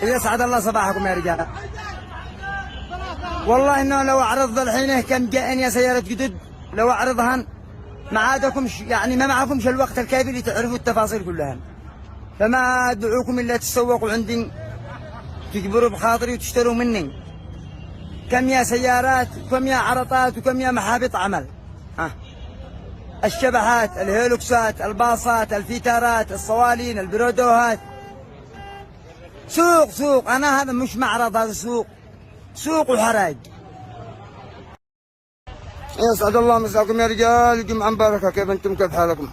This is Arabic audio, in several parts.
يسعد الله صباحكم يا رجال. والله انه لو اعرض الحين كم جاءني سيارة جدد، لو اعرضهن ما عادكمش يعني ما معكمش الوقت الكافي لتعرفوا التفاصيل كلها، فما ادعوكم الا تسوقوا عندي تجبروا بخاطري وتشتروا مني. كم يا سيارات وكم يا عرطات وكم يا محابط عمل. الشبحات، الهيلوكسات، الباصات، الفيتارات، الصوالين، البرودوهات. سوق انا هذا مش معرض، هذا سوق وحراج. يسعد الله مساكم يا رجال، جمعة مباركة. كيف انتم كيف حالكم؟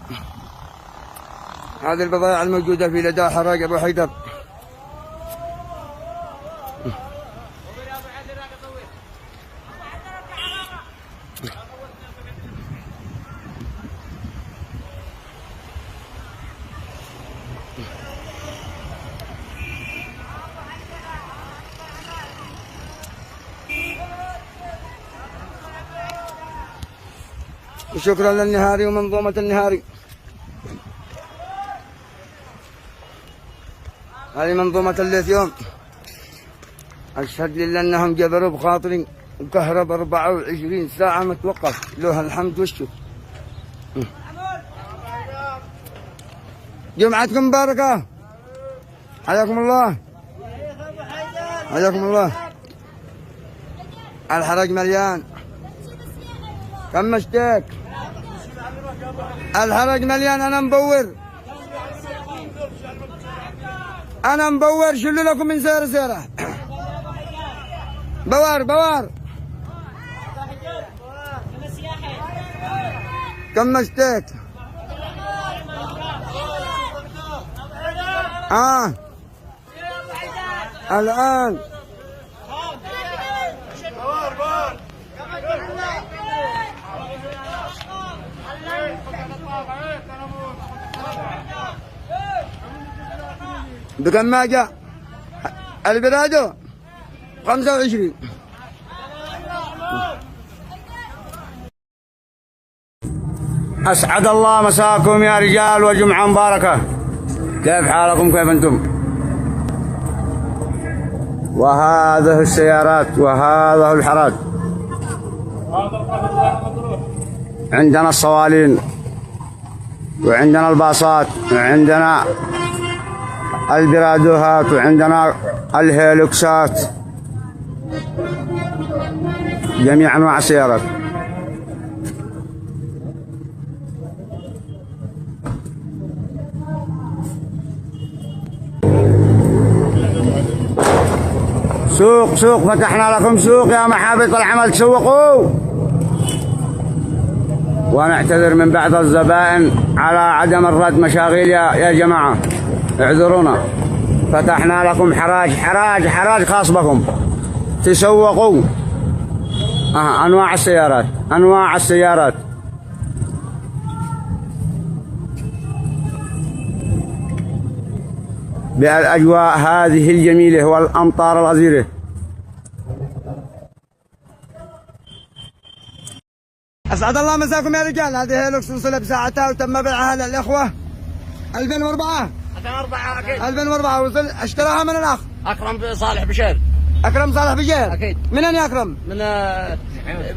هذه البضائع الموجودة في لدى حراج ابو حيدر. وشكرا للنهاري ومنظومة النهاري. هذه منظومة الليثيوم، أشهد لله أنهم جبروا بخاطري وكهرب 24 ساعة متوقف، له الحمد والشكر. جمعتكم مباركة، حياكم الله حياكم الله. الحرج مليان. كم مشتاق؟ الحرج مليان. انا مبور شلو لكم من سيرة بوار. كم مشتاق؟ الان بكم ما جاء البرادو 25. أسعد الله مساكم يا رجال وجمعة مباركة. كيف حالكم كيف أنتم؟ وهذه السيارات وهذا الحراج. عندنا الصوالين وعندنا الباصات وعندنا البرادوهات وعندنا الهيلوكسات، جميع انواع السيارات. سوق فتحنا لكم سوق يا محابط العمل، تسوقوا. ونعتذر من بعض الزبائن على عدم الرد، مشاغيل يا جماعة، اعذرونا. فتحنا لكم حراج خاص بكم، تسوقوا. انواع السيارات بالاجواء هذه الجميلة والامطار الغزيرة. اسعد الله مساكم يا رجال. هذه هيلوكس وصل بساعتها وتم بيعها للاخوة 2004 اكيد. 2004 وصل، اشتراها من الاخ اكرم صالح بشير. اكرم صالح بشير اكيد. من اين يا اكرم؟ من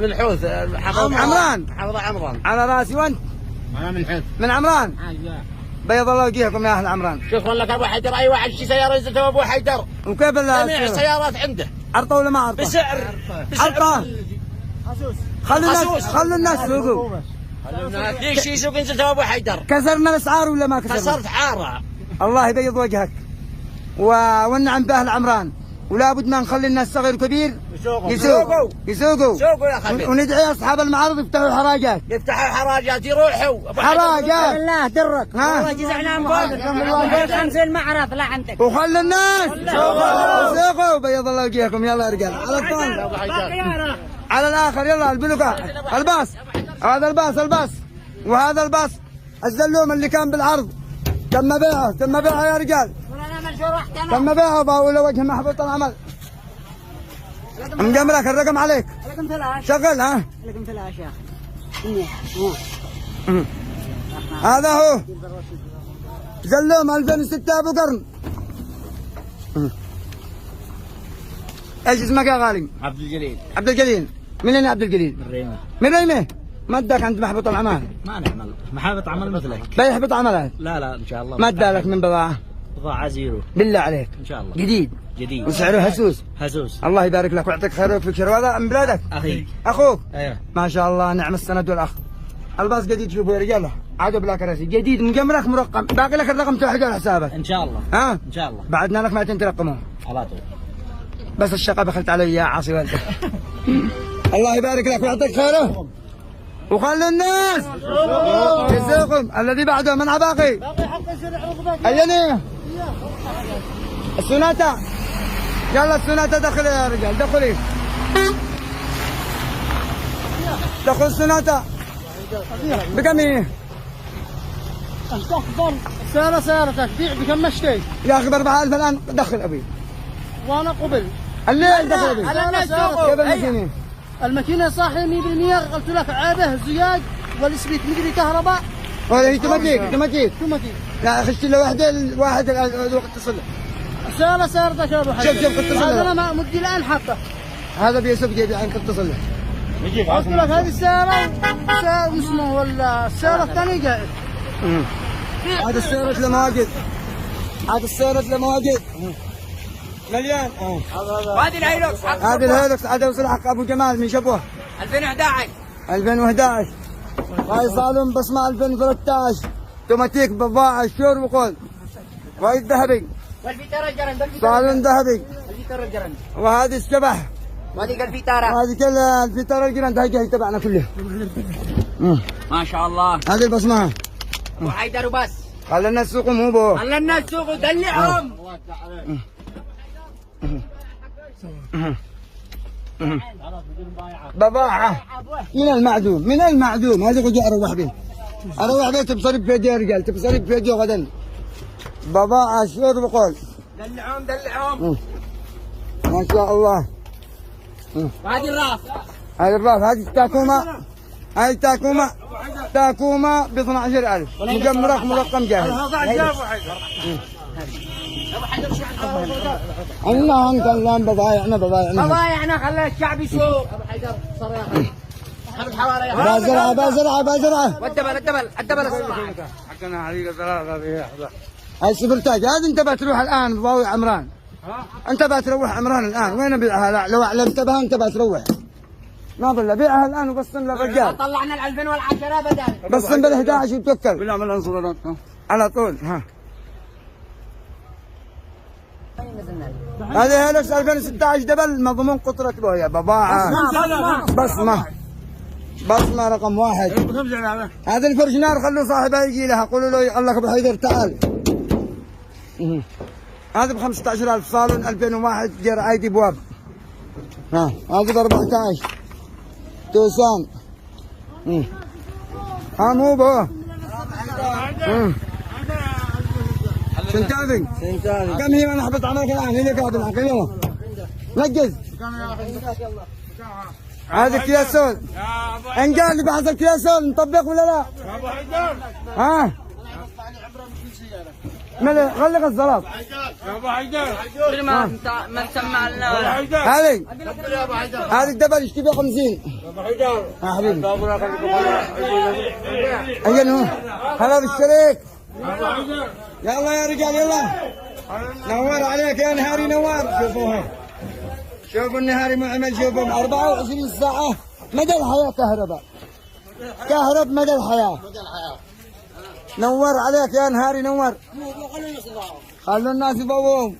الحوث، عمران. حافظة عمران على راسي. وانت؟ انا من الحوث. من عمران. بيض الله وجيهكم يا اهل عمران. شكرا لك ابو حيدر. اي واحد يشتري سيارة ينزل تو ابو حيدر. وكيف جميع السيارات عنده. عرطة ولا ما عرطة؟ بسعر عرطة. خلوا الناس يسوقوا. ليش يسوق ينزل تو ابو حيدر؟ كسرنا الاسعار ولا ما كسرنا؟ كسرت حارة. الله يبيض وجهك والنعم باهل عمران. ولا بد ما نخلي الناس صغير وكبير يسوقوا يا خبيث. وندعي اصحاب المعارض يفتحوا حراجات. يروحوا حراجات. الله درك والله جزعنا مبارك 50 معرض لا عندك. وخلي الناس يسوقوا. بيض الله وجهكم. يلا يا رجال على الطاولة على الاخر. يلا البلوكات، الباص، هذا الباص وهذا الباص. الزلوم اللي كان بالعرض تم بيعه يا رجال. تم بيعه ولا وجه محبط العمل. مجملك الرقم عليك. رقم 3 شغل. رقم 3 يا اخي. هذا هو زلوم 2006 ابو قرن. ايش اسمك يا غالي؟ عبد الجليل. عبد الجليل. من اين عبد الجليل؟ من ريمه. من ريمه؟ ما اداك عند محبط العمل؟ ما نعمل محابط عمل مثلك. لا يحبط عملك؟ لا ان شاء الله. ما ادالك من بضاعة؟ بضاعة زيرو. بالله عليك. ان شاء الله. جديد. جديد. وسعره هسوس. هزوز. الله يبارك لك ويعطيك خير ويوفقك شر. هذا من بلادك؟ اخي. اخوك؟ ايوه. ما شاء الله نعم السند والاخ. الباص جديد شوفوا يا رجال عادوا بلا كراسي جديد مجمرك مرقم باقي لك الرقم توحده على حسابك ان شاء الله. ها ان شاء الله. بعدنا لك ما ترقمه على طول. بس الشقه بخلت علي يا عاصي والدك. الله يبارك لك ويعطيك خيره وخلي الناس يسوقهم. الذي بعده من عباقي ايني السوناتا. يلا السوناتا دخل يا رجال دخلي دخل السوناتا بكم هي؟ سيارتك بيع بكم مشتي؟ يا اخي ب 4000 الان دخل ابي وانا قبل الليل دخل ابي كيف الماكينه؟ الماكينه صاحيه 100% قلت لك عيبه زجاج والسبيت مدري كهرباء. ولا هي توماتيك توماتيك اوتوماتيك. لا خشت له واحده واحد الوقت اتصل سيارتك يا ابو حي. شوف شوف اتصل هذا له انا مدي الان حقه. هذا بيسوق جيبي عنك اتصل له. قلت لك هذه السياره اسمه ولا السياره الثانيه قاعد. هذا السيارة لمواجد هذا السيارة لمواجد مليان. وهذه الهيلوكس. هذه الهيلوكس هذا وصل حق ابو جمال من شبوه 2011. 2011 هاي صالون بصمة 2013 توماتيك بضاعة شور وقول وهي الذهبي والفيتارة الجرن. صالون ذهبي الفيتارة الجرن. وهذه الشبح وهذه الفيتارة. وهذه كلها الفطار الجراند هاي تبعنا كله. ما شاء الله. هذه البصمة وحيدر وبس. خلى الناس سوقهم هو بو. خلى الناس سوقوا دلعهم. بضاعة من المعدوم من المعدوم هذه قد اروح به اروح به تبصري بفيديو يا رجال تبصري بفيديو غدا بضاعة شور بقول دلعهم دلعهم. ما شاء الله. وهذه الراس. هذه الراس هذه التاكوما هذه تاكوما ب 12000 مجمرك مرقم جاهز. عندنا انت الان بضايعنا بضايعنا خلى الشعب يسوق. ابو حيدر صراحه. خلف حواري. بازرعه الدبل حقنا عليك ثلاثه هاي سفرتاج هذه انت بتروح الان ضاوي عمران. انت بتروح عمران الان وين ابيعها؟ لا لو علمت بها انت بتروح ما ضل بيعها الان وبصم للرجال. طلعنا ال 2010 بدل. بصم بال 11 وتوكل بنعمل انصرارات على طول. ها هذه هيلوكس 2016 دبل مضمون قطرة بويا بضاعة بصمة رقم 1. هذا الفرشنار خلوا صاحبها يجي لها قولوا له قال لك ابو حيدر تعال. هذا ب 15000 صالون 2001 جر ايدي بواب. ها هذا ب 14 توسان. ها مو بو سنتافي كم هي من احبط عملك الان؟ هي اللي قاعد العقيمه نقز. هذا كياسول ان قال لي بعض الكياسول نطبق ولا لا؟ ها غلق الزلط يا ابو حيدر ما تسمع لنا هذه الدبل يشتري ب 50. يا ابو حيدر يا حبيبي اجل هو هلا بالشريك. يلا يا رجال يلا نور عليك يا نهاري نوار. شوفوها شوفوا النهاري معمل شوفوا 24 ساعة مدى الحياة كهرب مدى الحياة. نور عليك يا نهاري نور. خلوا الناس يبوهم.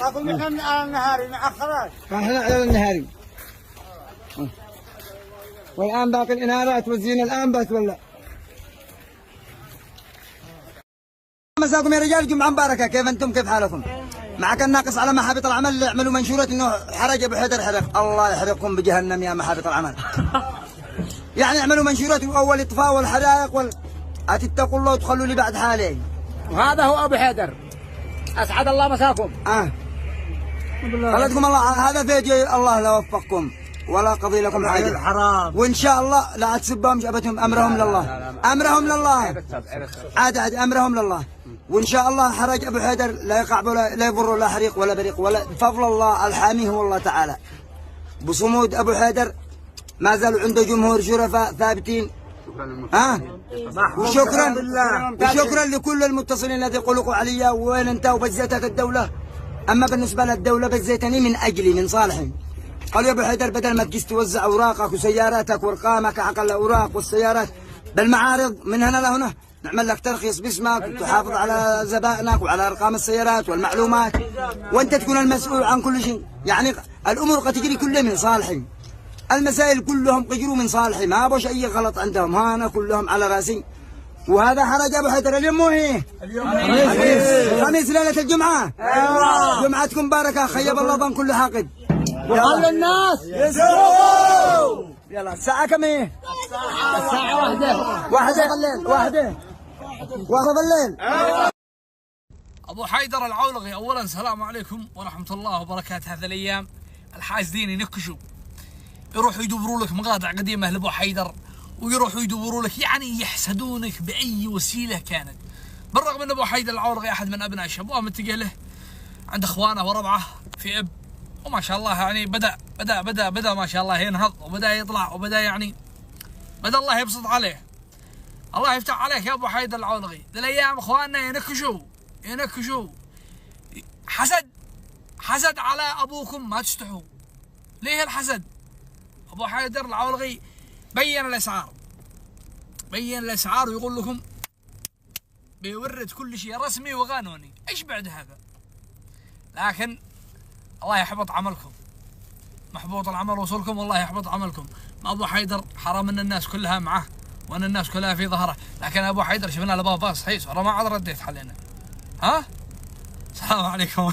اقول لك النهاري خلاص. احنا على النهاري. والان باقي الانارات والزينة الان بس ولا. مساكم يا رجال جمعة مباركة. كيف انتم كيف حالكم؟ معك الناقص على محابط العمل يعملوا منشورة انه حرج ابو حيدر حرق. الله يحرقكم بجهنم يا محابط العمل. يعني يعملوا منشورة اول اطفاء والحرائق اتتقوا الله وتخلوا لي بعد حالي. وهذا هو ابو حيدر. اسعد الله مساكم. خلتكم الله. هذا فيديو الله لا وفقكم. ولا قضي لكم حاجة. وإن شاء الله لا تسبهم أبتهم، أمرهم لله، أمرهم لله، عاد أمرهم لله. وإن شاء الله حرج أبو حيدر لا يقع لا يضر لا حريق ولا بريق، ولا بفضل الله الحامي هو الله تعالى. بصمود أبو حيدر ما زالوا عنده جمهور شرفاء ثابتين. وشكرا لكل المتصلين الذين قلقوا علي وين انت وبزيتك الدولة. أما بالنسبة للدولة بزيتني من أجلي من صالحي. قالوا يا أبو حيدر بدل ما تجيس توزع أوراقك وسياراتك وأرقامك عقل الأوراق والسيارات بالمعارض من هنا لهنا، نعمل لك ترخيص باسمك وتحافظ على زبائنك وعلى أرقام السيارات والمعلومات، وأنت تكون المسؤول عن كل شيء. يعني الأمور قد تجري كلها من صالحي، المسائل كلهم قجروا من صالحي، ما أبوش أي غلط عندهم، أنا كلهم على راسي. وهذا حرج أبو حيدر اليوم مو هي خميس ليلة الجمعة. جمعتكم مباركة، خيب الله ظن كل حاقد. وخلي الناس يسووا. يلا الساعة كم هي؟ الساعة واحدة واحدة بالليل. أبو حيدر العولقي، أولا السلام عليكم ورحمة الله وبركاته. هذه الأيام الحاسدين ينكشوا، يروحوا يدوروا لك مقاطع قديمة لأبو حيدر، ويروحوا يدوروا لك يعني يحسدونك بأي وسيلة كانت. بالرغم أن أبو حيدر العولقي أحد من أبناء الشباب متجه له عند إخوانه وربعه في إب، وما شاء الله يعني بدأ ما شاء الله ينهض وبدأ يطلع وبدأ يعني بدأ الله يبسط عليه. الله يفتح عليك يا أبو حيدر العولقي. ذي الأيام إخواننا ينكشوا حسد على أبوكم، ما تستحوا. ليه الحسد؟ أبو حيدر العولقي بين الأسعار ويقول لكم بيورد كل شيء رسمي وقانوني. إيش بعد هذا؟ لكن الله يحبط عملكم، محبوط العمل وصولكم، والله يحبط عملكم. ما أبو حيدر حرام أن الناس كلها معه وأن الناس كلها في ظهره، لكن أبو حيدر شفنا له باص حيس، ما عاد رديت حلينا. السلام عليكم.